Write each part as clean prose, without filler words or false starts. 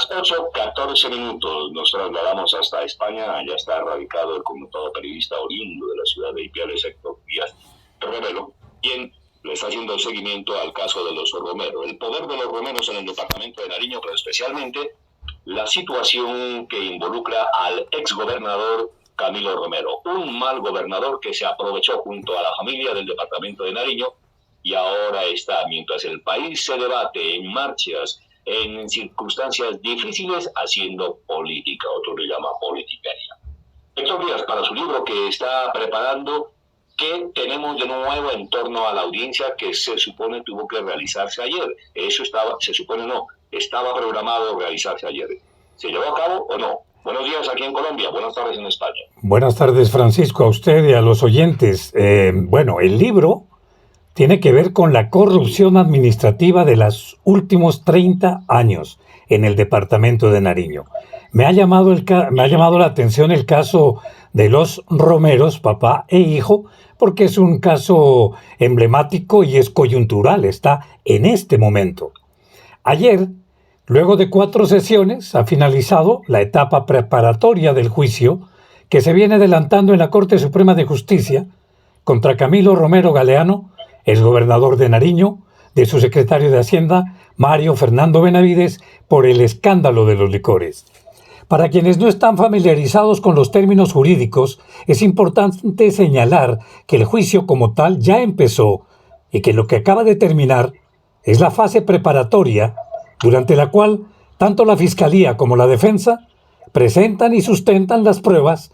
Las 8:14 nos trasladamos hasta España. Allá está radicado el conmutado periodista oriundo de la ciudad de Ipiales, Héctor Díaz Romero, quien le está haciendo seguimiento al caso de los Romero. El poder de los Romeros en el departamento de Nariño, pero especialmente la situación que involucra al exgobernador Camilo Romero, un mal gobernador que se aprovechó junto a la familia del departamento de Nariño y ahora está, mientras el país se debate en marchas, en circunstancias difíciles, haciendo política, otro le llama politiquería. Héctor Díaz, para su libro que está preparando, ¿qué tenemos de nuevo en torno a la audiencia que se supone tuvo que realizarse ayer? Eso estaba programado realizarse ayer. ¿Se llevó a cabo o no? Buenos días aquí en Colombia, buenas tardes en España. Buenas tardes, Francisco, a usted y a los oyentes. El libro tiene que ver con la corrupción administrativa de los últimos 30 años en el departamento de Nariño. Me ha llamado la atención el caso de los Romeros, papá e hijo, porque es un caso emblemático y es coyuntural, está en este momento. Ayer, luego de 4 sesiones, ha finalizado la etapa preparatoria del juicio que se viene adelantando en la Corte Suprema de Justicia contra Camilo Romero Galeano, el gobernador de Nariño, de su secretario de Hacienda, Mario Fernando Benavides, por el escándalo de los licores. Para quienes no están familiarizados con los términos jurídicos, es importante señalar que el juicio como tal ya empezó y que lo que acaba de terminar es la fase preparatoria, durante la cual tanto la Fiscalía como la Defensa presentan y sustentan las pruebas,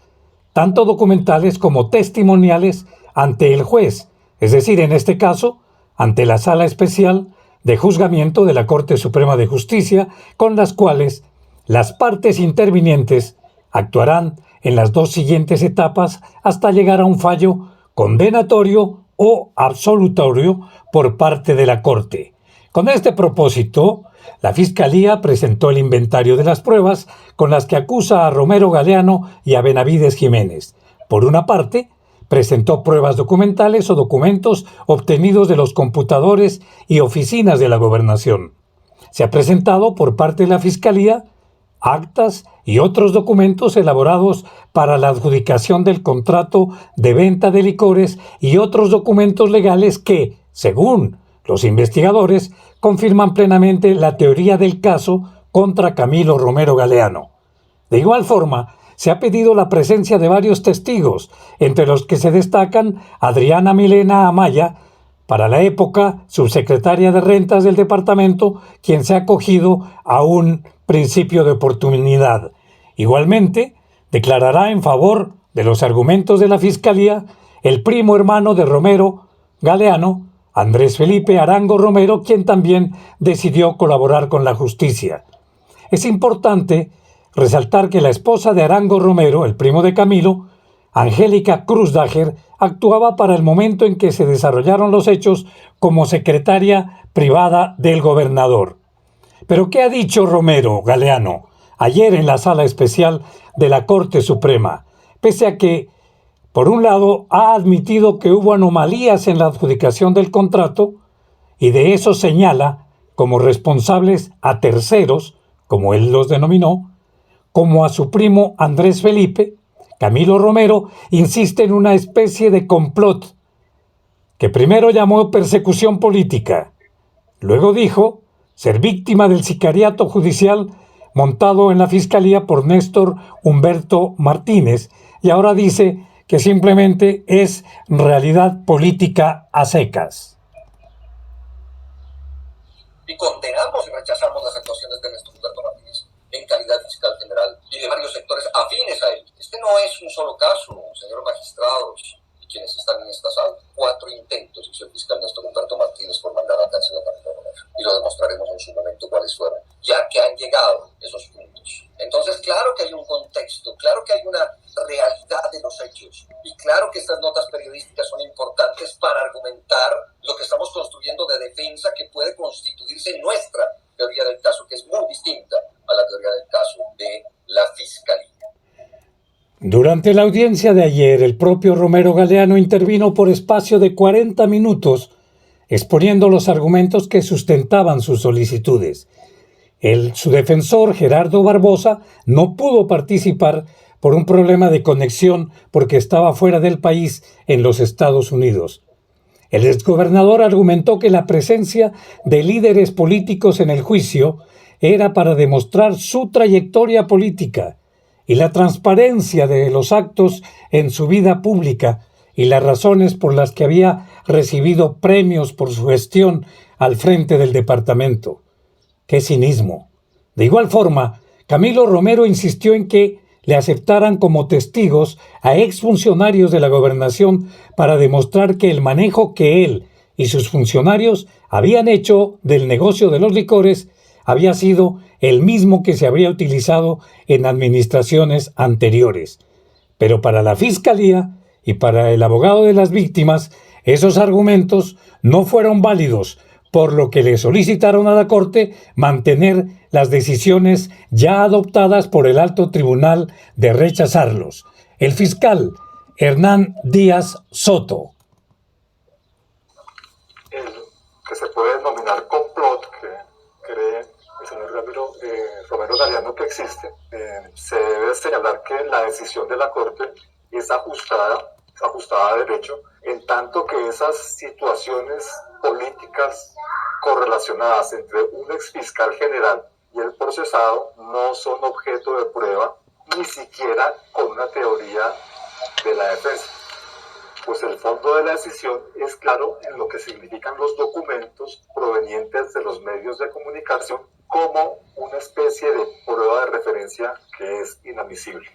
tanto documentales como testimoniales, ante el juez, es decir, en este caso, ante la Sala Especial de Juzgamiento de la Corte Suprema de Justicia, con las cuales las partes intervinientes actuarán en las 2 siguientes etapas hasta llegar a un fallo condenatorio o absolutorio por parte de la Corte. Con este propósito, la Fiscalía presentó el inventario de las pruebas con las que acusa a Romero Galeano y a Benavides Jiménez. Por una parte, presentó pruebas documentales o documentos obtenidos de los computadores y oficinas de la gobernación. Se ha presentado por parte de la Fiscalía actas y otros documentos elaborados para la adjudicación del contrato de venta de licores y otros documentos legales que, según los investigadores, confirman plenamente la teoría del caso contra Camilo Romero Galeano. De igual forma, se ha pedido la presencia de varios testigos, entre los que se destacan Adriana Milena Amaya, para la época subsecretaria de Rentas del departamento, quien se ha acogido a un principio de oportunidad. Igualmente, declarará en favor de los argumentos de la Fiscalía el primo hermano de Romero Galeano, Andrés Felipe Arango Romero, quien también decidió colaborar con la justicia. Es importante resaltar que la esposa de Arango Romero, el primo de Camilo, Angélica Cruzdager, actuaba para el momento en que se desarrollaron los hechos como secretaria privada del gobernador. ¿Pero qué ha dicho Romero Galeano ayer en la Sala Especial de la Corte Suprema? Pese a que, por un lado, ha admitido que hubo anomalías en la adjudicación del contrato y de eso señala como responsables a terceros, como él los denominó, como a su primo Andrés Felipe, Camilo Romero insiste en una especie de complot que primero llamó persecución política, luego dijo ser víctima del sicariato judicial montado en la Fiscalía por Néstor Humberto Martínez y ahora dice que simplemente es realidad política a secas. Y condenamos y rechazamos las actuaciones de Néstor Humberto Martínez en calidad fiscal general y de varios sectores afines a él. Este no es un solo caso, señores magistrados y quienes están en esta sala. 4 intentos hizo el fiscal Néstor Humberto Martínez por mandar a cárcel a Camilo Romero. Y lo demostraremos en su momento cuáles fueron, ya que han llegado esos puntos. Entonces, claro que hay un contexto, claro que hay una realidad de los hechos. Y claro que estas notas periodísticas son importantes para argumentar lo que estamos construyendo de defensa que puede constituirse en nuestra teoría del caso, que es muy distinta a la teoría del caso de la Fiscalía. Durante la audiencia de ayer, el propio Romero Galeano intervino por espacio de 40 minutos exponiendo los argumentos que sustentaban sus solicitudes. Su defensor, Gerardo Barbosa, no pudo participar por un problema de conexión porque estaba fuera del país en los Estados Unidos. El exgobernador argumentó que la presencia de líderes políticos en el juicio era para demostrar su trayectoria política y la transparencia de los actos en su vida pública y las razones por las que había recibido premios por su gestión al frente del departamento. ¡Qué cinismo! De igual forma, Camilo Romero insistió en que le aceptaran como testigos a exfuncionarios de la gobernación para demostrar que el manejo que él y sus funcionarios habían hecho del negocio de los licores había sido el mismo que se habría utilizado en administraciones anteriores. Pero para la Fiscalía y para el abogado de las víctimas, esos argumentos no fueron válidos, por lo que le solicitaron a la Corte mantener las decisiones ya adoptadas por el Alto Tribunal de rechazarlos. El fiscal Hernán Díaz Soto. El que se puede denominar complot que cree el señor Romero Galeano que existe, se debe señalar que la decisión de la Corte es ajustada a derecho, en tanto que esas situaciones políticas correlacionadas entre un exfiscal general y el procesado no son objeto de prueba, ni siquiera con una teoría de la defensa. Pues el fondo de la decisión es claro en lo que significan los documentos provenientes de los medios de comunicación como una especie de prueba de referencia que es inadmisible.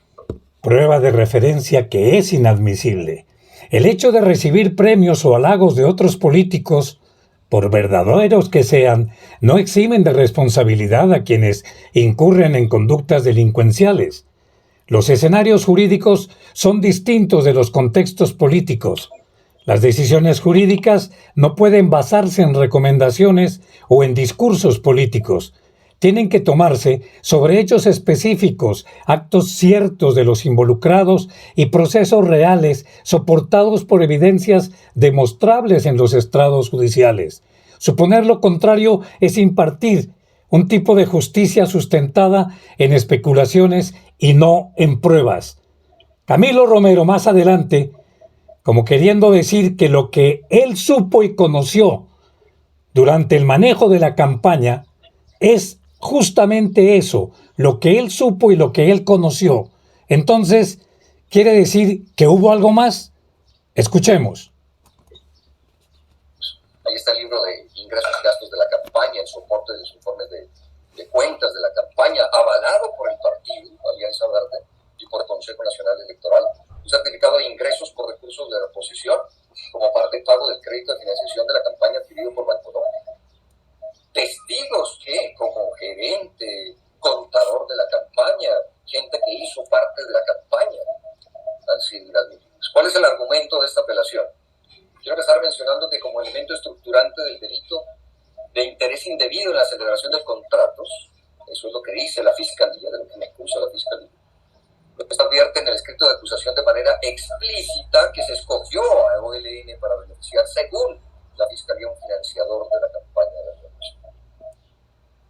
Prueba de referencia que es inadmisible. El hecho de recibir premios o halagos de otros políticos, por verdaderos que sean, no eximen de responsabilidad a quienes incurren en conductas delincuenciales. Los escenarios jurídicos son distintos de los contextos políticos. Las decisiones jurídicas no pueden basarse en recomendaciones o en discursos políticos. Tienen que tomarse sobre hechos específicos, actos ciertos de los involucrados y procesos reales soportados por evidencias demostrables en los estrados judiciales. Suponer lo contrario es impartir un tipo de justicia sustentada en especulaciones y no en pruebas. Camilo Romero más adelante, como queriendo decir que lo que él supo y conoció durante el manejo de la campaña es justamente eso, lo que él supo y lo que él conoció. Entonces, ¿quiere decir que hubo algo más? Escuchemos. Ahí está el libro de ingresos y gastos de la campaña, el soporte de los informes de cuentas de la campaña, avalado por el partido Alianza Verde y por el Consejo Nacional Electoral. Un certificado de ingresos por recursos de reposición como parte del pago del crédito de financiación de la campaña adquirido por Bancolombia. Testigos que, como gerente, contador de la campaña, gente que hizo parte de la campaña, han sido inadmitidos. ¿Cuál es el argumento de esta apelación? Quiero empezar mencionando que como elemento estructurante del delito de interés indebido en la celebración de contratos, eso es lo que dice la Fiscalía, de lo que me acusa la Fiscalía, esto advierte en el escrito de acusación de manera explícita que se escogió a OLN para beneficiar, según la Fiscalía, un financiador de la campaña de la reelección.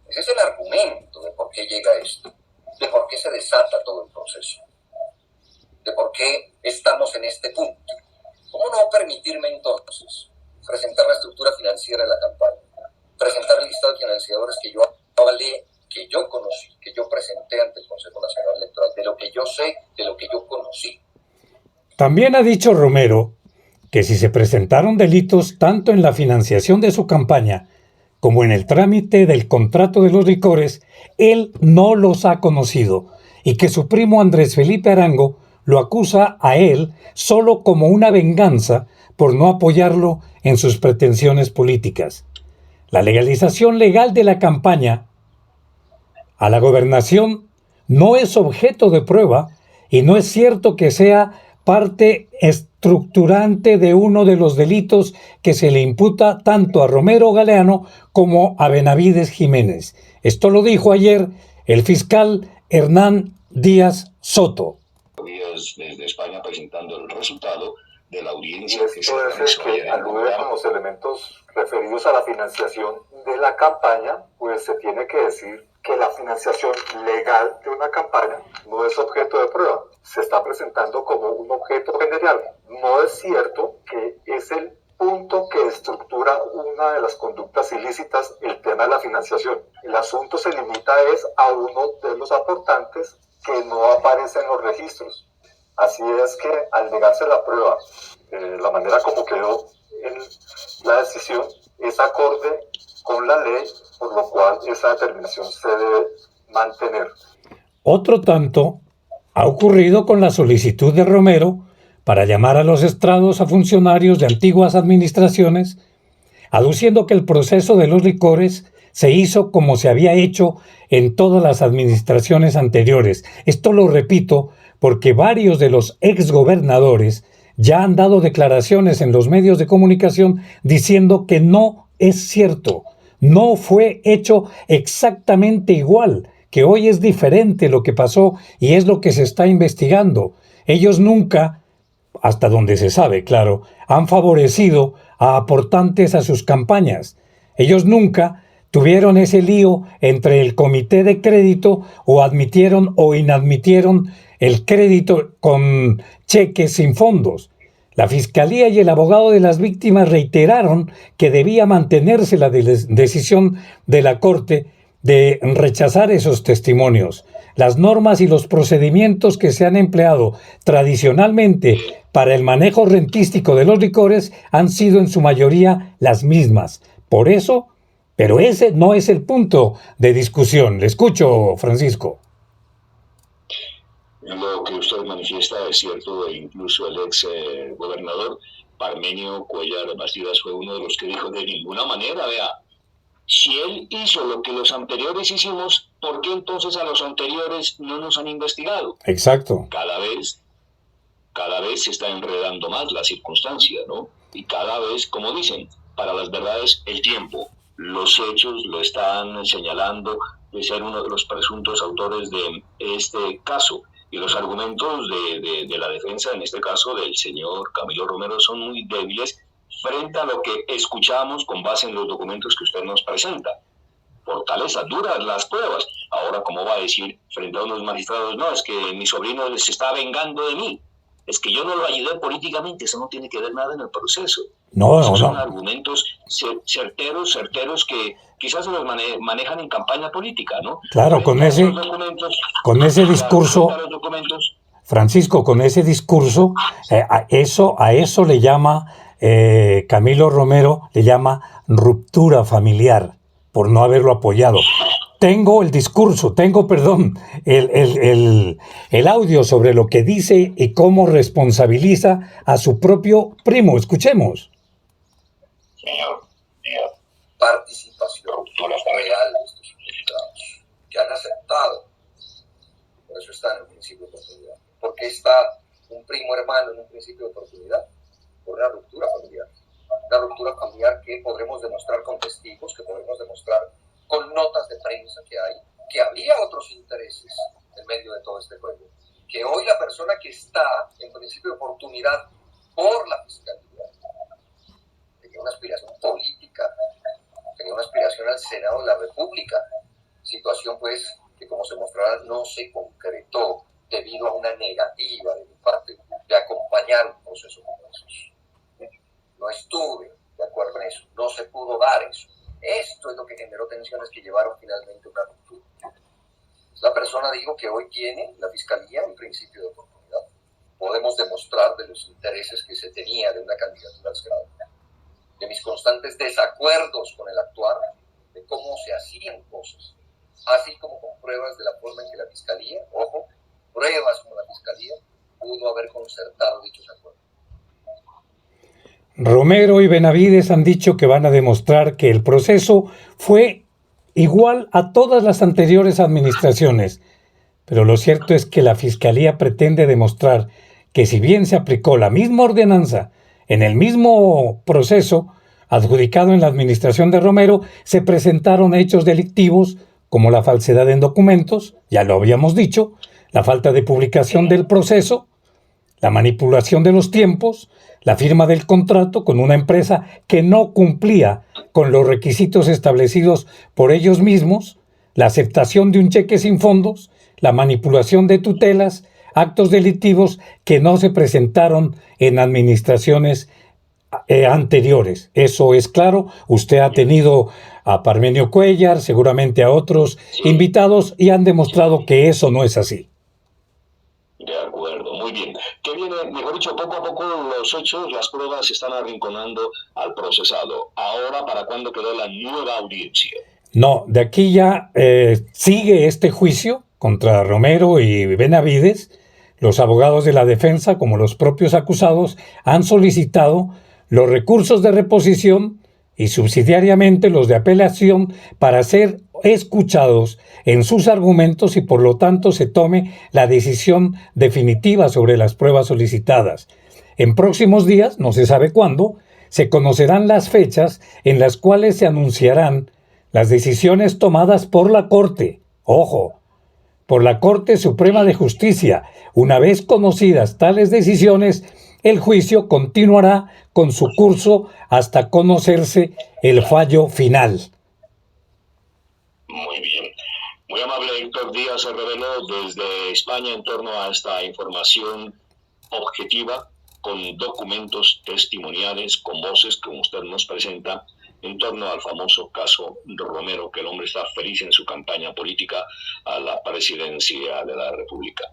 Ese es el argumento de por qué llega esto, de por qué se desata todo el proceso, de por qué estamos en este punto. ¿Cómo no permitirme entonces presentar la estructura financiera de la campaña, presentar el listado de financiadores que yo avalé, que yo conocí, que yo presenté ante el Consejo Nacional Electoral, de lo que yo sé, de lo que yo conocí? También ha dicho Romero que si se presentaron delitos tanto en la financiación de su campaña como en el trámite del contrato de los licores, él no los ha conocido y que su primo Andrés Felipe Arango lo acusa a él solo como una venganza por no apoyarlo en sus pretensiones políticas. La legalización legal de la campaña a la gobernación no es objeto de prueba y no es cierto que sea parte estructurante de uno de los delitos que se le imputa tanto a Romero Galeano como a Benavides Jiménez. Esto lo dijo ayer el fiscal Hernán Díaz Soto. Desde España presentando el resultado de la audiencia que se realizó que alude con los elementos referidos a la financiación de la campaña, pues se tiene que decir que la financiación legal de una campaña no es objeto de prueba. Se está presentando como un objeto general. No es cierto que es el punto que estructura una de las conductas ilícitas el tema de la financiación. El asunto se limita a uno de los aportantes que no aparece en los registros. Así es que al negarse la prueba, la manera como quedó en la decisión es acorde con la ley, por lo cual esa determinación se debe mantener. Otro tanto ha ocurrido con la solicitud de Romero para llamar a los estrados a funcionarios de antiguas administraciones, aduciendo que el proceso de los licores se hizo como se había hecho en todas las administraciones anteriores. Esto lo repito porque varios de los exgobernadores ya han dado declaraciones en los medios de comunicación diciendo que no es cierto, no fue hecho exactamente igual, que hoy es diferente lo que pasó y es lo que se está investigando. Ellos nunca, hasta donde se sabe, claro, han favorecido a aportantes a sus campañas. Ellos nunca tuvieron ese lío entre el comité de crédito o admitieron o inadmitieron el crédito con cheques sin fondos. La Fiscalía y el abogado de las víctimas reiteraron que debía mantenerse la decisión de la Corte de rechazar esos testimonios. Las normas y los procedimientos que se han empleado tradicionalmente para el manejo rentístico de los licores han sido en su mayoría las mismas. Por eso, pero ese no es el punto de discusión. Le escucho, Francisco. Lo que usted manifiesta es cierto, e incluso el ex gobernador Parmenio Cuéllar Bastidas fue uno de los que dijo: de ninguna manera, vea, si él hizo lo que los anteriores hicimos, ¿por qué entonces a los anteriores no nos han investigado? Exacto. Cada vez se está enredando más la circunstancia, ¿no? Y cada vez, como dicen, para las verdades el tiempo. Los hechos lo están señalando de ser uno de los presuntos autores de este caso. Y los argumentos de la defensa, en este caso del señor Camilo Romero, son muy débiles frente a lo que escuchamos con base en los documentos que usted nos presenta. Fortaleza, duras las pruebas. Ahora, ¿cómo va a decir frente a unos magistrados? No, es que mi sobrino se está vengando de mí. Es que yo no lo ayudé políticamente. Eso no tiene que ver nada en el proceso. Esos son argumentos certeros que quizás se los manejan en campaña política, ¿no? Claro, con ese discurso, Francisco, con ese discurso, a eso le llama Camilo Romero, le llama ruptura familiar, por no haberlo apoyado. Tengo el audio sobre lo que dice y cómo responsabiliza a su propio primo. Escuchemos. Señor, participación real de estos imputados que han aceptado. Por eso está en el principio de oportunidad. ¿Por qué está un primo hermano en un principio de oportunidad? Por una ruptura familiar. Una ruptura familiar que podremos demostrar con testigos, que podremos demostrar con notas de prensa que hay, que había otros intereses en medio de todo este juego. Que hoy la persona que está en principio de oportunidad por la Fiscalía tenía una aspiración política, tenía una aspiración al Senado de la República, situación pues que, como se mostrará, no se concretó debido a una negativa de mi parte de acompañar un proceso como esos. No estuve de acuerdo en eso, no se pudo dar eso. Esto es lo que generó tensiones que llevaron finalmente a una ruptura. La persona, digo, que hoy tiene la Fiscalía en principio de oportunidad. Podemos demostrar de los intereses que se tenía de una candidatura al Senado, de mis constantes desacuerdos con el actuar, de cómo se hacían cosas, así como con pruebas de la forma en que la Fiscalía, ojo, pruebas como la Fiscalía, pudo haber concertado dichos acuerdos. Romero y Benavides han dicho que van a demostrar que el proceso fue igual a todas las anteriores administraciones, pero lo cierto es que la Fiscalía pretende demostrar que si bien se aplicó la misma ordenanza en el mismo proceso adjudicado en la administración de Romero, se presentaron hechos delictivos como la falsedad en documentos, ya lo habíamos dicho, la falta de publicación del proceso, la manipulación de los tiempos, la firma del contrato con una empresa que no cumplía con los requisitos establecidos por ellos mismos, la aceptación de un cheque sin fondos, la manipulación de tutelas, actos delictivos que no se presentaron en administraciones anteriores. Eso es claro. Usted ha tenido a Parmenio Cuéllar, seguramente a otros invitados, y han demostrado que eso no es así. De acuerdo, muy bien. ¿Qué viene? Mejor dicho, poco a poco los hechos, las pruebas se están arrinconando al procesado. Ahora, ¿para cuándo quedó la nueva audiencia? No, de aquí ya sigue este juicio contra Romero y Benavides. Los abogados de la defensa, como los propios acusados, han solicitado los recursos de reposición y subsidiariamente los de apelación para ser escuchados en sus argumentos y por lo tanto se tome la decisión definitiva sobre las pruebas solicitadas. En próximos días, no se sabe cuándo, se conocerán las fechas en las cuales se anunciarán las decisiones tomadas por la Corte. ¡Ojo! Por la Corte Suprema de Justicia. Una vez conocidas tales decisiones, el juicio continuará con su curso hasta conocerse el fallo final. Muy bien. Muy amable Héctor Díaz se reveló desde España en torno a esta información objetiva, con documentos testimoniales, con voces que usted nos presenta en torno al famoso caso Romero, que el hombre está feliz en su campaña política a la presidencia de la República.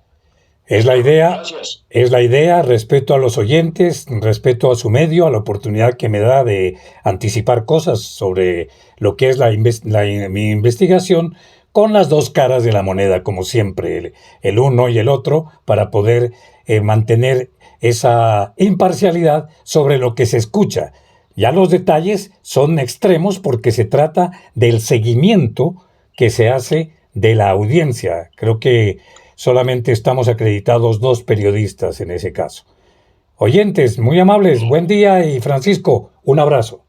Es la idea. Gracias. Es la idea, respeto a los oyentes, respeto a su medio, a la oportunidad que me da de anticipar cosas sobre lo que es mi investigación, con las dos caras de la moneda, como siempre, el uno y el otro, para poder mantener esa imparcialidad sobre lo que se escucha. Ya los detalles son extremos porque se trata del seguimiento que se hace de la audiencia. Creo que solamente estamos acreditados 2 periodistas en ese caso. Oyentes, muy amables, buen día y Francisco, un abrazo.